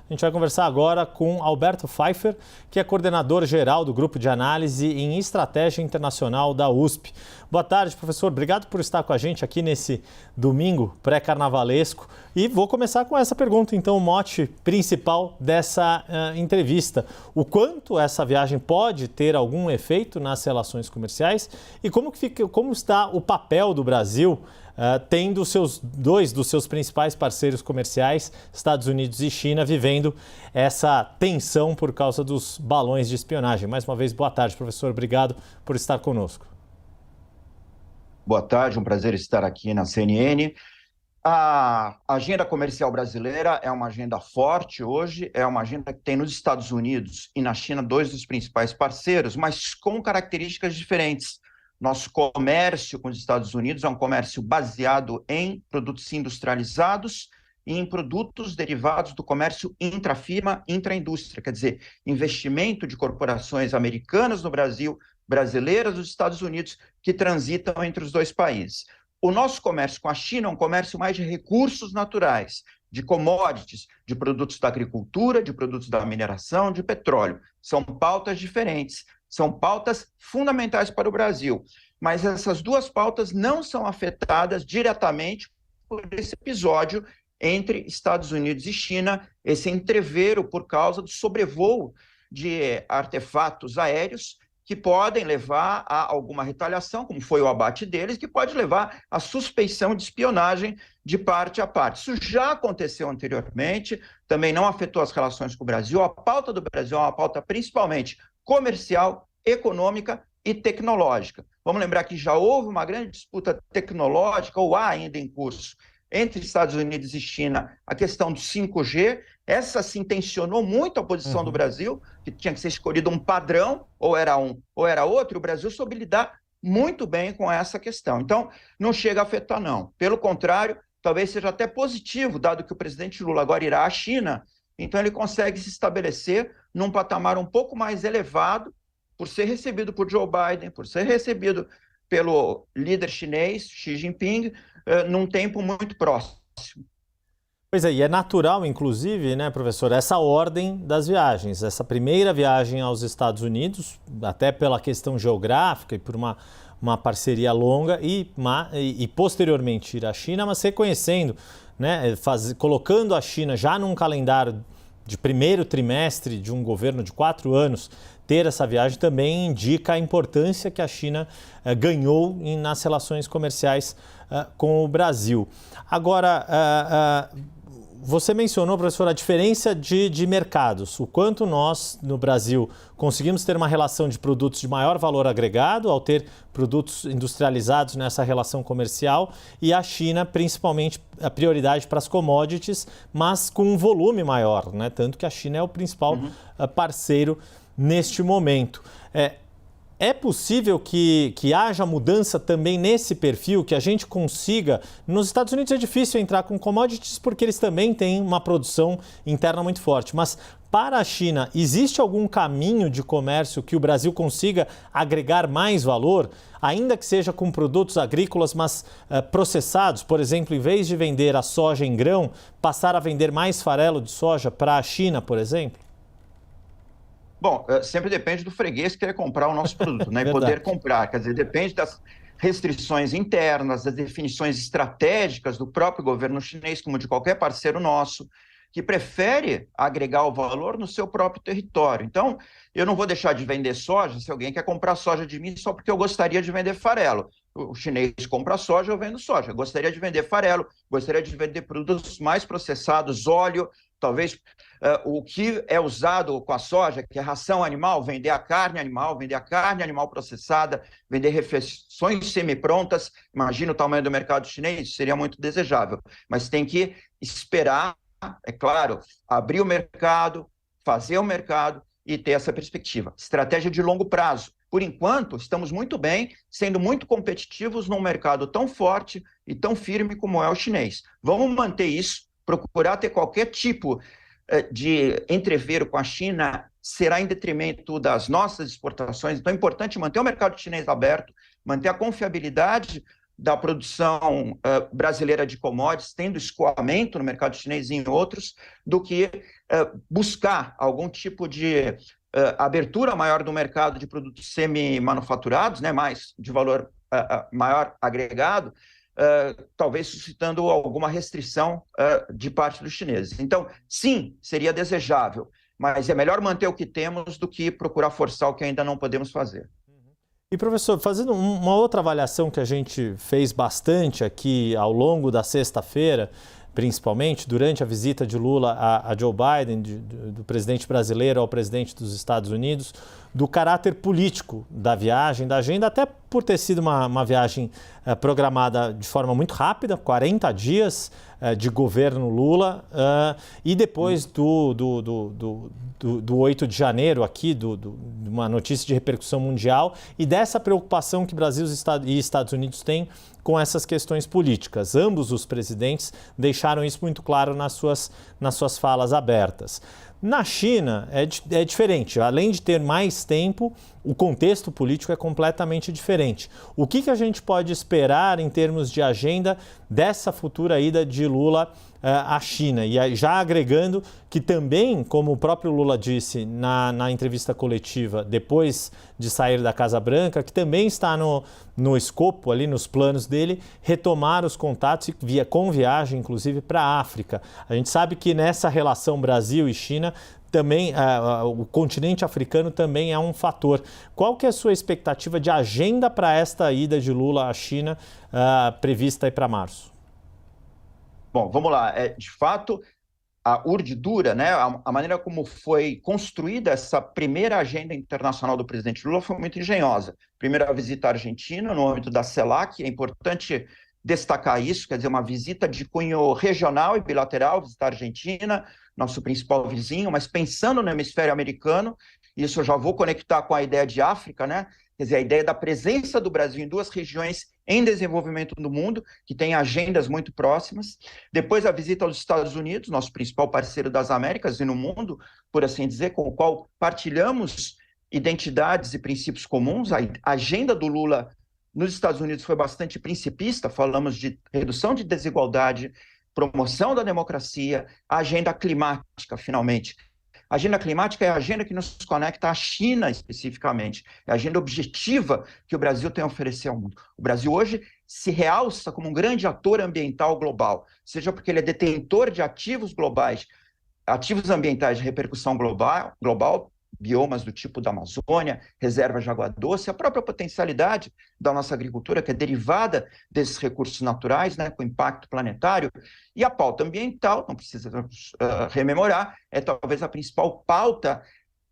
A gente vai conversar agora com Alberto Pfeiffer, que é coordenador geral do Grupo de Análise em Estratégia Internacional da USP. Boa tarde, professor. Obrigado por estar com a gente aqui nesse domingo pré-carnavalesco. E vou começar com essa pergunta, então, o mote principal dessa entrevista. O quanto essa viagem pode ter algum efeito nas relações comerciais e como está o papel do Brasil tendo dois dos seus principais parceiros comerciais, Estados Unidos e China, vivendo essa tensão por causa dos balões de espionagem. Mais uma vez, boa tarde, professor. Obrigado por estar conosco. Boa tarde, um prazer estar aqui na CNN. A agenda comercial brasileira é uma agenda forte hoje, é uma agenda que tem nos Estados Unidos e na China dois dos principais parceiros, mas com características diferentes. Nosso comércio com os Estados Unidos é um comércio baseado em produtos industrializados e em produtos derivados do comércio intrafirma, intraindústria, quer dizer, investimento de corporações americanas no Brasil, brasileiras nos Estados Unidos, que transitam entre os dois países. O nosso comércio com a China é um comércio mais de recursos naturais, de commodities, de produtos da agricultura, de produtos da mineração, de petróleo. São pautas diferentes, são pautas fundamentais para o Brasil. Mas essas duas pautas não são afetadas diretamente por esse episódio entre Estados Unidos e China, esse entrevero por causa do sobrevoo de artefatos aéreos que podem levar a alguma retaliação, como foi o abate deles, que pode levar à suspeição de espionagem de parte a parte. Isso já aconteceu anteriormente, também não afetou as relações com o Brasil. A pauta do Brasil é uma pauta principalmente comercial, econômica e tecnológica. Vamos lembrar que já houve uma grande disputa tecnológica, ou há ainda em curso, entre Estados Unidos e China, a questão do 5G. Essa sim tensionou muito a posição do Brasil, que tinha que ser escolhido um padrão, ou era um ou era outro, e o Brasil soube lidar muito bem com essa questão. Então, não chega a afetar, não. Pelo contrário, talvez seja até positivo, dado que o presidente Lula agora irá à China, então ele consegue se estabelecer num patamar um pouco mais elevado, por ser recebido por Joe Biden, por ser recebido pelo líder chinês, Xi Jinping, num tempo muito próximo. Pois é, e é natural, inclusive, né, professor, essa ordem das viagens. Essa primeira viagem aos Estados Unidos, até pela questão geográfica e por uma parceria longa, e posteriormente ir à China, mas reconhecendo, né, colocando a China já num calendário de primeiro trimestre de um governo de 4 anos, ter essa viagem também indica a importância que a China ganhou nas relações comerciais com o Brasil. Agora, você mencionou, professor, a diferença de mercados, o quanto nós, no Brasil, conseguimos ter uma relação de produtos de maior valor agregado, ao ter produtos industrializados nessa relação comercial, e a China, principalmente, a prioridade para as commodities, mas com um volume maior, né? Tanto que a China é o principal parceiro neste momento. É possível que haja mudança também nesse perfil, que a gente consiga... Nos Estados Unidos é difícil entrar com commodities porque eles também têm uma produção interna muito forte, mas para a China, existe algum caminho de comércio que o Brasil consiga agregar mais valor, ainda que seja com produtos agrícolas, mas processados? Por exemplo, em vez de vender a soja em grão, passar a vender mais farelo de soja para a China, por exemplo? Bom, sempre depende do freguês querer comprar o nosso produto, né? E poder comprar. Quer dizer, depende das restrições internas, das definições estratégicas do próprio governo chinês, como de qualquer parceiro nosso, que prefere agregar o valor no seu próprio território. Então, eu não vou deixar de vender soja se alguém quer comprar soja de mim só porque eu gostaria de vender farelo. O chinês compra soja, eu vendo soja. Eu gostaria de vender farelo, gostaria de vender produtos mais processados, óleo, talvez o que é usado com a soja, que é ração animal, vender a carne animal processada, vender refeições semi-prontas. Imagina o tamanho do mercado chinês, seria muito desejável. Mas tem que esperar, é claro, abrir o mercado, fazer o mercado e ter essa perspectiva. Estratégia de longo prazo. Por enquanto, estamos muito bem, sendo muito competitivos num mercado tão forte e tão firme como é o chinês. Vamos manter isso, procurar ter qualquer tipo de entrevero com a China será em detrimento das nossas exportações. Então é importante manter o mercado chinês aberto, manter a confiabilidade da produção brasileira de commodities, tendo escoamento no mercado chinês e em outros, do que buscar algum tipo de abertura maior do mercado de produtos semi-manufaturados, né, mais de valor maior agregado, talvez suscitando alguma restrição de parte dos chineses. Então, sim, seria desejável, mas é melhor manter o que temos do que procurar forçar o que ainda não podemos fazer. E, professor, fazendo uma outra avaliação que a gente fez bastante aqui ao longo da sexta-feira, principalmente durante a visita de Lula a Joe Biden, do presidente brasileiro ao presidente dos Estados Unidos, do caráter político da viagem, da agenda, até por ter sido uma viagem programada de forma muito rápida, 40 dias de governo Lula, e depois do 8 de janeiro aqui, de uma notícia de repercussão mundial e dessa preocupação que Brasil e Estados Unidos têm com essas questões políticas. Ambos os presidentes deixaram isso muito claro nas suas falas abertas. Na China é diferente, além de ter mais tempo, o contexto político é completamente diferente. O que a gente pode esperar em termos de agenda dessa futura ida de Lula à China? E já agregando que também, como o próprio Lula disse na entrevista coletiva depois de sair da Casa Branca, que também está no escopo, ali nos planos dele, retomar os contatos com viagem, inclusive, para a África. A gente sabe que nessa relação Brasil e China, também o continente africano também é um fator. Qual que é a sua expectativa de agenda para esta ida de Lula à China prevista aí para março? Bom, vamos lá. De fato, a urdidura, né, a maneira como foi construída essa primeira agenda internacional do presidente Lula foi muito engenhosa. Primeira visita à Argentina, no âmbito da CELAC, é importante destacar isso, quer dizer, uma visita de cunho regional e bilateral, visitar a Argentina, nosso principal vizinho, mas pensando no hemisfério americano, isso eu já vou conectar com a ideia de África, né? Quer dizer, a ideia da presença do Brasil em duas regiões em desenvolvimento do mundo, que têm agendas muito próximas. Depois a visita aos Estados Unidos, nosso principal parceiro das Américas e no mundo, por assim dizer, com o qual partilhamos identidades e princípios comuns. A agenda do Lula nos Estados Unidos foi bastante principista, falamos de redução de desigualdade, promoção da democracia, a agenda climática, finalmente. A agenda climática é a agenda que nos conecta à China, especificamente. É a agenda objetiva que o Brasil tem a oferecer ao mundo. O Brasil hoje se realça como um grande ator ambiental global, seja porque ele é detentor de ativos globais, ativos ambientais de repercussão global, biomas do tipo da Amazônia, reservas de água doce, a própria potencialidade da nossa agricultura, que é derivada desses recursos naturais, né, com impacto planetário, e a pauta ambiental, não precisa rememorar, é talvez a principal pauta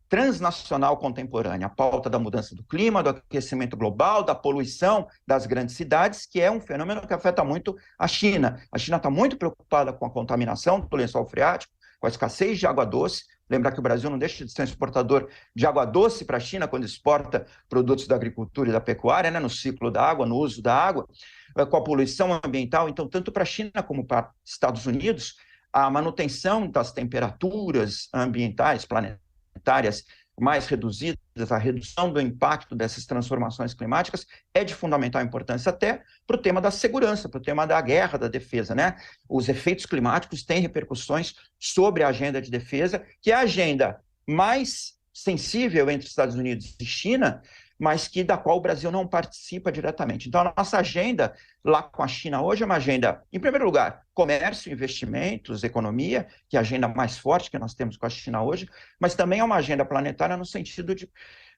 transnacional contemporânea, a pauta da mudança do clima, do aquecimento global, da poluição das grandes cidades, que é um fenômeno que afeta muito a China. A China está muito preocupada com a contaminação do lençol freático, com a escassez de água doce. Lembrar que o Brasil não deixa de ser um exportador de água doce para a China quando exporta produtos da agricultura e da pecuária, né, no ciclo da água, no uso da água, com a poluição ambiental. Então, tanto para a China como para Estados Unidos, a manutenção das temperaturas ambientais, planetárias mais reduzidas, a redução do impacto dessas transformações climáticas é de fundamental importância até para o tema da segurança, para o tema da guerra, da defesa, né? Os efeitos climáticos têm repercussões sobre a agenda de defesa, que é a agenda mais sensível entre Estados Unidos e China, mas da qual o Brasil não participa diretamente. Então, a nossa agenda lá com a China hoje é uma agenda, em primeiro lugar, comércio, investimentos, economia, que é a agenda mais forte que nós temos com a China hoje, mas também é uma agenda planetária no sentido de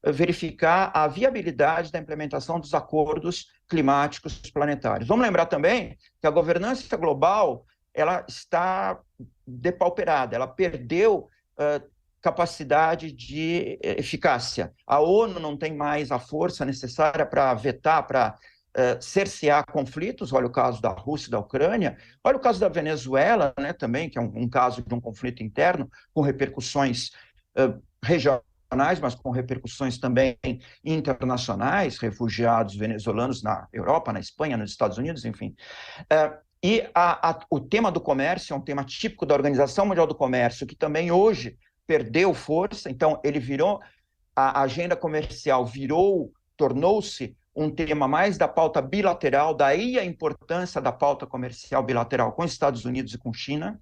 verificar a viabilidade da implementação dos acordos climáticos planetários. Vamos lembrar também que a governança global ela está depauperada, ela perdeu capacidade de eficácia. A ONU não tem mais a força necessária para vetar, para cercear conflitos. Olha o caso da Rússia e da Ucrânia. Olha o caso da Venezuela, né, também, que é um caso de um conflito interno com repercussões regionais, mas com repercussões também internacionais, refugiados venezuelanos na Europa, na Espanha, nos Estados Unidos, enfim. O tema do comércio é um tema típico da Organização Mundial do Comércio, que também hoje perdeu força. Então ele virou, a agenda comercial tornou-se um tema mais da pauta bilateral, daí a importância da pauta comercial bilateral com os Estados Unidos e com China.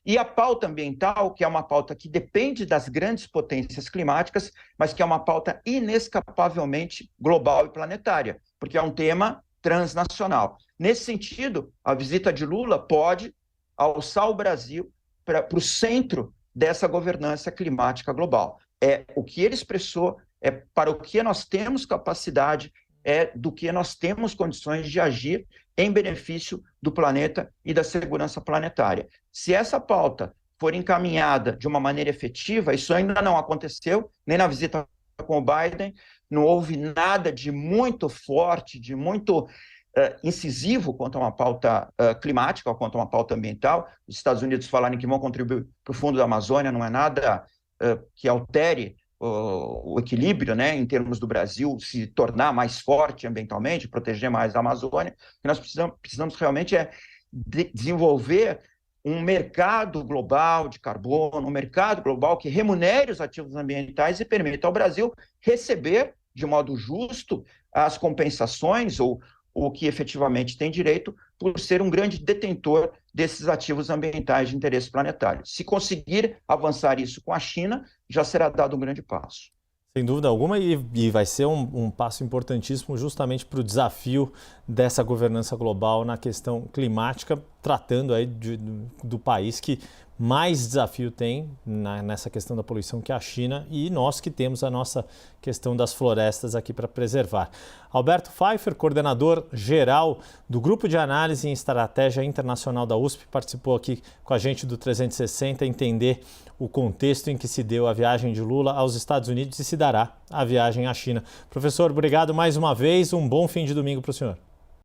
E a pauta ambiental, que é uma pauta que depende das grandes potências climáticas, mas que é uma pauta inescapavelmente global e planetária, porque é um tema transnacional. Nesse sentido, a visita de Lula pode alçar o Brasil para o centro dessa governança climática global. É o que ele expressou, é para o que nós temos capacidade, é do que nós temos condições de agir em benefício do planeta e da segurança planetária. Se essa pauta for encaminhada de uma maneira efetiva, isso ainda não aconteceu, nem na visita com o Biden, não houve nada de muito forte, de muito incisivo quanto a uma pauta climática, ou quanto a uma pauta ambiental. Os Estados Unidos falarem que vão contribuir para o fundo da Amazônia não é nada que altere o equilíbrio, né, em termos do Brasil se tornar mais forte ambientalmente, proteger mais a Amazônia. O que nós precisamos realmente é desenvolver um mercado global de carbono, um mercado global que remunere os ativos ambientais e permita ao Brasil receber de modo justo as compensações ou o que efetivamente tem direito por ser um grande detentor desses ativos ambientais de interesse planetário. Se conseguir avançar isso com a China, já será dado um grande passo. Sem dúvida alguma, e vai ser um passo importantíssimo justamente para o desafio dessa governança global na questão climática, tratando aí do país que mais desafio tem nessa questão da poluição, que é a China, e nós que temos a nossa questão das florestas aqui para preservar. Alberto Pfeiffer, coordenador geral do Grupo de Análise em Estratégia Internacional da USP, participou aqui com a gente do 360, entender o contexto em que se deu a viagem de Lula aos Estados Unidos e se dará a viagem à China. Professor, obrigado mais uma vez, um bom fim de domingo para o senhor.